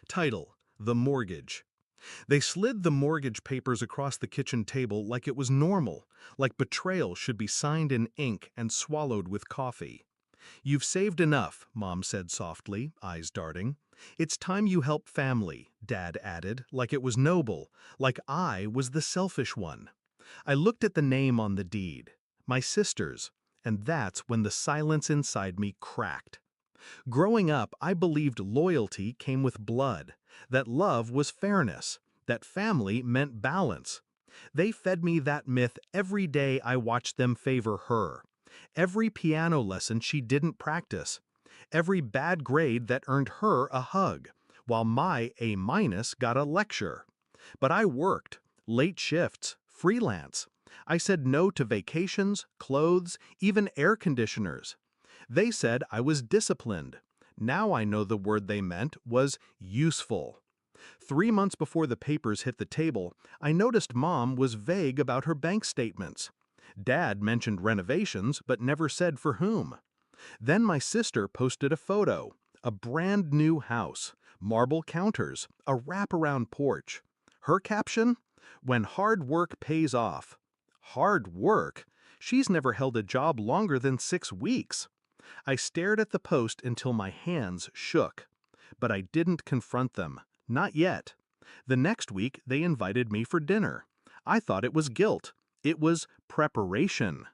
Title: The Mortgage. They slid the mortgage papers across the kitchen table like it was normal, like betrayal should be signed in ink and swallowed with coffee. "You've saved enough," Mom said softly, eyes darting. "It's time you help family," Dad added, like it was noble, like I was the selfish one. I looked at the name on the deed, my sister's, and that's when the silence inside me cracked. Growing up, I believed loyalty came with blood, that love was fairness, that family meant balance. They fed me that myth every day I watched them favor her. Every piano lesson she didn't practice. Every bad grade that earned her a hug, while my A- got a lecture. But I worked, late shifts, freelance. I said no to vacations, clothes, even air conditioners. They said I was disciplined. Now I know the word they meant was useful. 3 months before the papers hit the table, I noticed Mom was vague about her bank statements. Dad mentioned renovations, but never said for whom. Then my sister posted a photo, a brand new house, marble counters, a wraparound porch. Her caption? "When hard work pays off." Hard work? She's never held a job longer than 6 weeks. I stared at the post until my hands shook. But I didn't confront them. Not yet. The next week, they invited me for dinner. I thought it was guilt. It was preparation.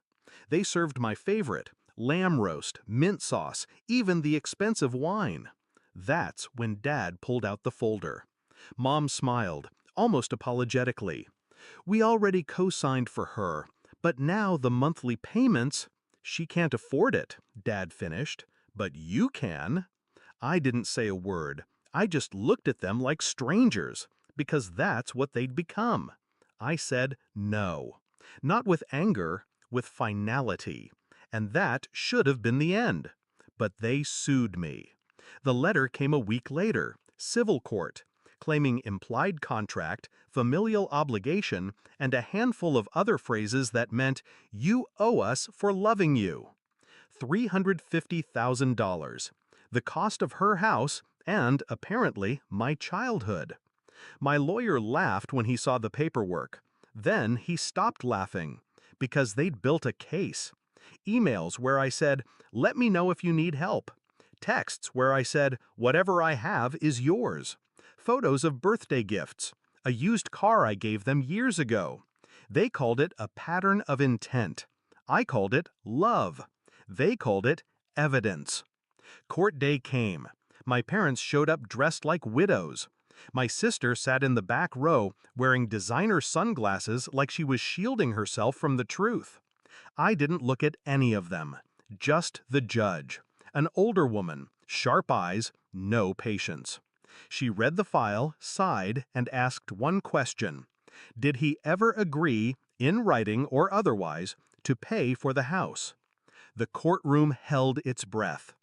They served my favorite, lamb roast, mint sauce, even the expensive wine. That's when Dad pulled out the folder. Mom smiled, almost apologetically. "We already co-signed for her, but now the monthly payments—" "She can't afford it," Dad finished. "But you can." I didn't say a word. I just looked at them like strangers, because that's what they'd become. I said no. Not with anger, with finality. And that should have been the end. But they sued me. The letter came a week later, civil court, claiming implied contract, familial obligation, and a handful of other phrases that meant, "You owe us for loving you." $350,000, the cost of her house, and, apparently, my childhood. My lawyer laughed when he saw the paperwork. Then he stopped laughing, because they'd built a case. Emails where I said, "Let me know if you need help." Texts where I said, "Whatever I have is yours." Photos of birthday gifts. A used car I gave them years ago. They called it a pattern of intent. I called it love. They called it evidence. Court day came. My parents showed up dressed like widows. My sister sat in the back row wearing designer sunglasses like she was shielding herself from the truth. I didn't look at any of them, just the judge. An older woman, sharp eyes, no patience. She read the file, sighed, and asked one question. Did he ever agree, in writing or otherwise, to pay for the house? The courtroom held its breath.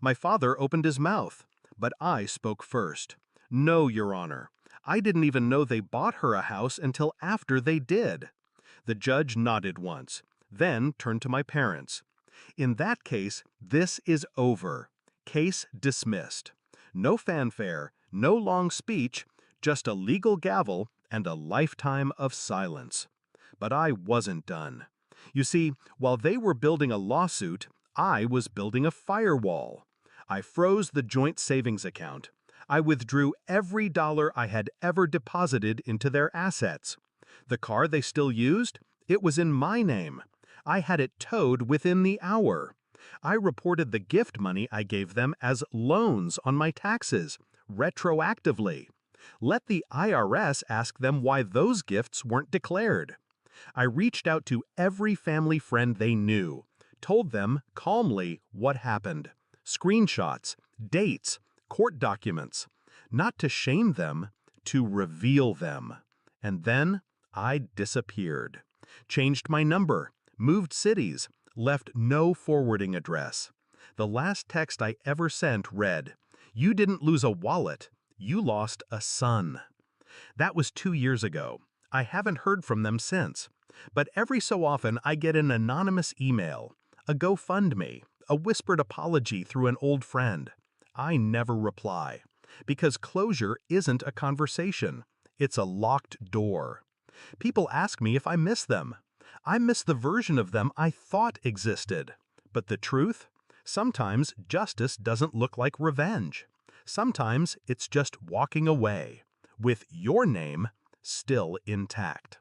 My father opened his mouth, but I spoke first. "No, Your Honor. I didn't even know they bought her a house until after they did." The judge nodded once, then turned to my parents. "In that case, this is over. Case dismissed. No fanfare, no long speech, just a legal gavel and a lifetime of silence." But I wasn't done. You see, while they were building a lawsuit, I was building a firewall. I froze the joint savings account. I withdrew every dollar I had ever deposited into their assets. The car they still used? It was in my name. I had it towed within the hour. I reported the gift money I gave them as loans on my taxes, retroactively. Let the IRS ask them why those gifts weren't declared. I reached out to every family friend they knew, told them calmly what happened. Screenshots, dates, court documents. Not to shame them, to reveal them. And then I disappeared. Changed my number, moved cities, left no forwarding address. The last text I ever sent read, "You didn't lose a wallet, you lost a son." That was 2 years ago. I haven't heard from them since. But every so often I get an anonymous email, a GoFundMe, a whispered apology through an old friend. I never reply. Because closure isn't a conversation. It's a locked door. People ask me if I miss them. I miss the version of them I thought existed. But the truth? Sometimes justice doesn't look like revenge. Sometimes it's just walking away, with your name still intact.